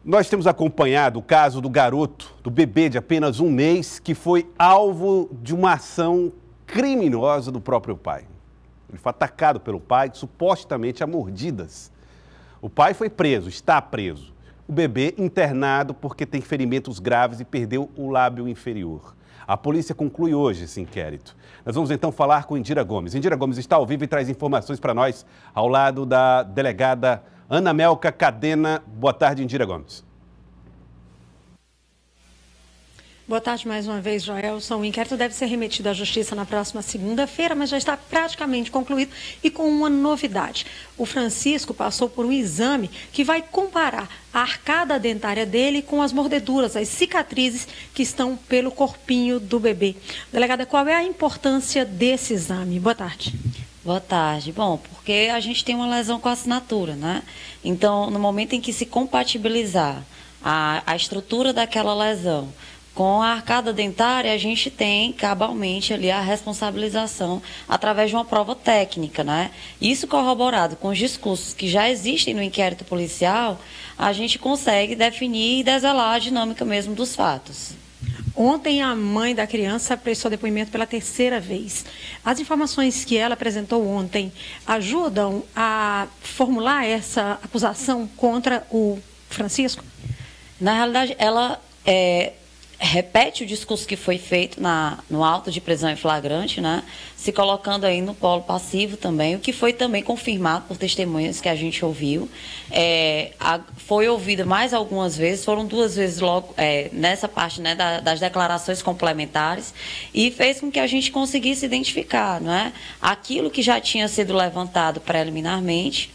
Nós temos acompanhado o caso do garoto, do bebê de apenas um mês, que foi alvo de uma ação criminosa do próprio pai. Ele foi atacado pelo pai, supostamente a mordidas. O pai foi preso, está preso. O bebê internado porque tem ferimentos graves e perdeu o lábio inferior. A polícia conclui hoje esse inquérito. Nós vamos então falar com Indira Gomes. Indira Gomes está ao vivo e traz informações para nós ao lado da delegada Ana Melca Cadena. Boa tarde, Indira Gomes. Boa tarde mais uma vez, Joelson. O inquérito deve ser remetido à Justiça na próxima segunda-feira, mas já está praticamente concluído e com uma novidade. O Francisco passou por um exame que vai comparar a arcada dentária dele com as mordeduras, as cicatrizes que estão pelo corpinho do bebê. Delegada, qual é a importância desse exame? Boa tarde. Boa tarde. Bom, porque a gente tem uma lesão com a assinatura, né? Então, no momento em que se compatibilizar a estrutura daquela lesão com a arcada dentária, a gente tem cabalmente ali a responsabilização através de uma prova técnica, né? Isso corroborado com os discursos que já existem no inquérito policial, a gente consegue definir e deselar a dinâmica mesmo dos fatos. Ontem a mãe da criança prestou depoimento pela terceira vez. As informações que ela apresentou ontem ajudam a formular essa acusação contra o Francisco? Na realidade, ela repete o discurso que foi feito no auto de prisão em flagrante, né? Se colocando aí no polo passivo também, o que foi também confirmado por testemunhas que a gente ouviu. Foi ouvida mais algumas vezes, foram duas vezes logo nessa parte, né, das declarações complementares, e fez com que a gente conseguisse identificar, né, aquilo que já tinha sido levantado preliminarmente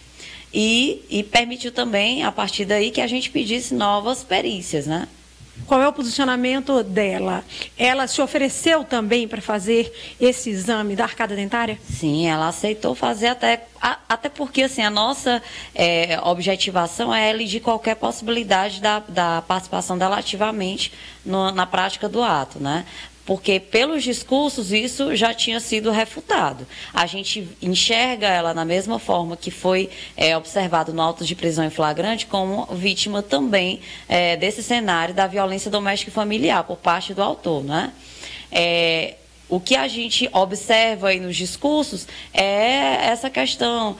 e permitiu também, a partir daí, que a gente pedisse novas perícias, né? Qual é o posicionamento dela? Ela se ofereceu também para fazer esse exame da arcada dentária? Sim, ela aceitou fazer até porque assim, a nossa objetivação é elidir qualquer possibilidade da participação dela ativamente na prática do ato, né? Porque pelos discursos isso já tinha sido refutado. A gente enxerga ela na mesma forma que foi observado no auto de prisão em flagrante como vítima também desse cenário da violência doméstica e familiar por parte do autor, né? O que a gente observa aí nos discursos é essa questão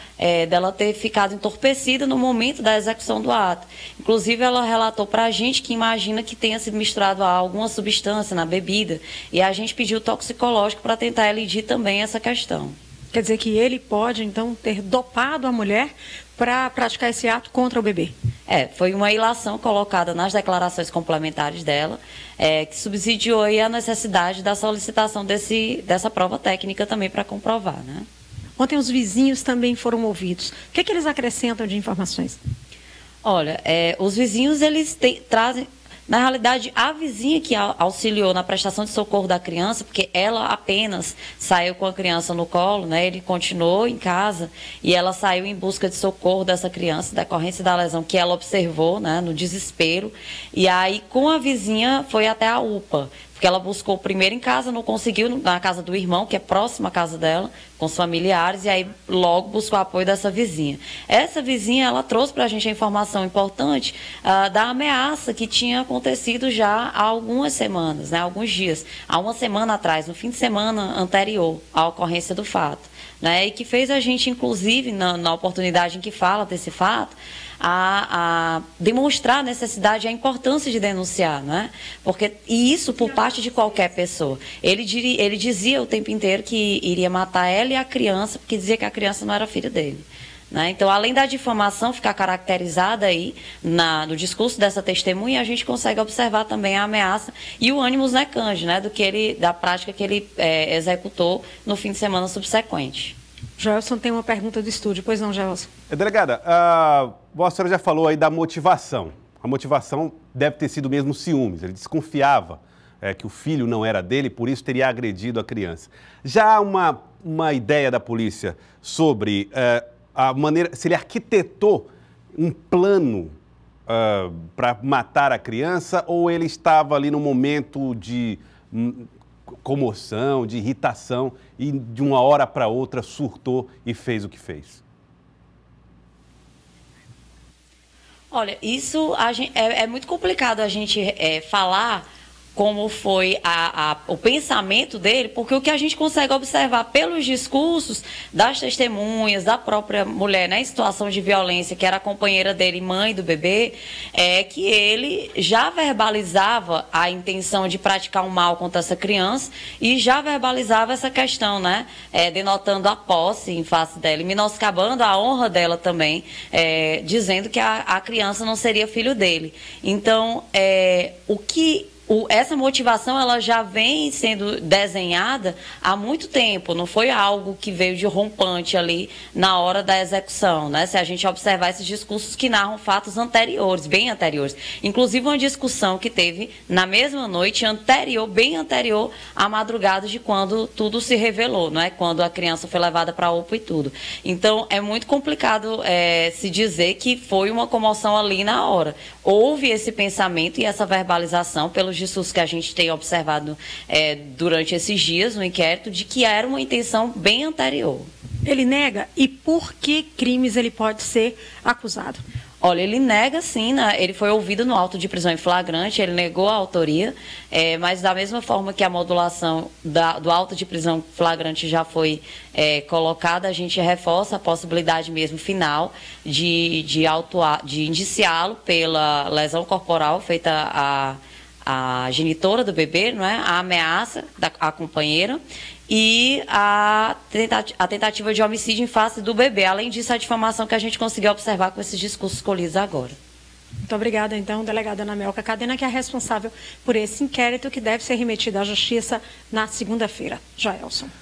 dela ter ficado entorpecida no momento da execução do ato. Inclusive, ela relatou para a gente que imagina que tenha sido misturado alguma substância na bebida e a gente pediu toxicológico para tentar elidir também essa questão. Quer dizer que ele pode, então, ter dopado a mulher para praticar esse ato contra o bebê? Foi uma ilação colocada nas declarações complementares dela, que subsidiou aí a necessidade da solicitação dessa prova técnica também para comprovar, né? Ontem os vizinhos também foram ouvidos. O que eles acrescentam de informações? Olha, os vizinhos, eles trazem... Na realidade, a vizinha que auxiliou na prestação de socorro da criança, porque ela apenas saiu com a criança no colo, né? Ele continuou em casa e ela saiu em busca de socorro dessa criança, decorrência da lesão que ela observou, né? No desespero. E aí, com a vizinha, foi até a UPA. Porque ela buscou primeiro em casa, não conseguiu, na casa do irmão, que é próxima à casa dela, com os familiares, e aí logo buscou o apoio dessa vizinha. Essa vizinha, ela trouxe para a gente a informação importante da ameaça que tinha acontecido já há algumas semanas, né, alguns dias. Há uma semana atrás, no fim de semana anterior à ocorrência do fato, né, e que fez a gente, inclusive, na oportunidade em que fala desse fato, a demonstrar a necessidade e a importância de denunciar, né? E isso por parte de qualquer pessoa. Ele dizia o tempo inteiro que iria matar ela e a criança, porque dizia que a criança não era filha dele, né? Então, além da difamação ficar caracterizada aí no discurso dessa testemunha, a gente consegue observar também a ameaça e o ânimo necanje, né? Da prática que ele executou no fim de semana subsequente. Gelson tem uma pergunta do estúdio. Pois não, Gelson? Delegada, a senhora já falou aí da motivação. A motivação deve ter sido mesmo ciúmes. Ele desconfiava que o filho não era dele, por isso teria agredido a criança. Já há uma ideia da polícia sobre a maneira, se ele arquitetou um plano para matar a criança, ou ele estava ali no momento de comoção, de irritação, e de uma hora para outra surtou e fez o que fez? Olha, isso é muito complicado a gente falar como foi o pensamento dele, porque o que a gente consegue observar pelos discursos das testemunhas, da própria mulher, né, em situação de violência, que era a companheira dele, mãe do bebê, é que ele já verbalizava a intenção de praticar um mal contra essa criança e já verbalizava essa questão, né, denotando a posse em face dela e menoscabando a honra dela também, dizendo que a criança não seria filho dele. Então, essa motivação ela já vem sendo desenhada há muito tempo, não foi algo que veio de rompante ali na hora da execução, né? Se a gente observar esses discursos que narram fatos anteriores, bem anteriores. Inclusive uma discussão que teve na mesma noite anterior, bem anterior à madrugada de quando tudo se revelou, não é? Quando a criança foi levada para a UPA e tudo. Então é muito complicado se dizer que foi uma comoção ali na hora. Houve esse pensamento e essa verbalização pelos discursos que a gente tem observado durante esses dias no inquérito, de que era uma intenção bem anterior. Ele nega? E por que crimes ele pode ser acusado? Olha, ele nega sim, né? Ele foi ouvido no auto de prisão em flagrante, ele negou a autoria, mas da mesma forma que a modulação do auto de prisão flagrante já foi colocada, a gente reforça a possibilidade mesmo final de indiciá-lo pela lesão corporal feita a genitora do bebê, não é? A ameaça à companheira e a tentativa de homicídio em face do bebê. Além disso, a difamação que a gente conseguiu observar com esses discursos colhidos agora. Muito obrigada, então, delegada Ana Melca Cadena, que é responsável por esse inquérito que deve ser remetido à Justiça na segunda-feira. Joelson.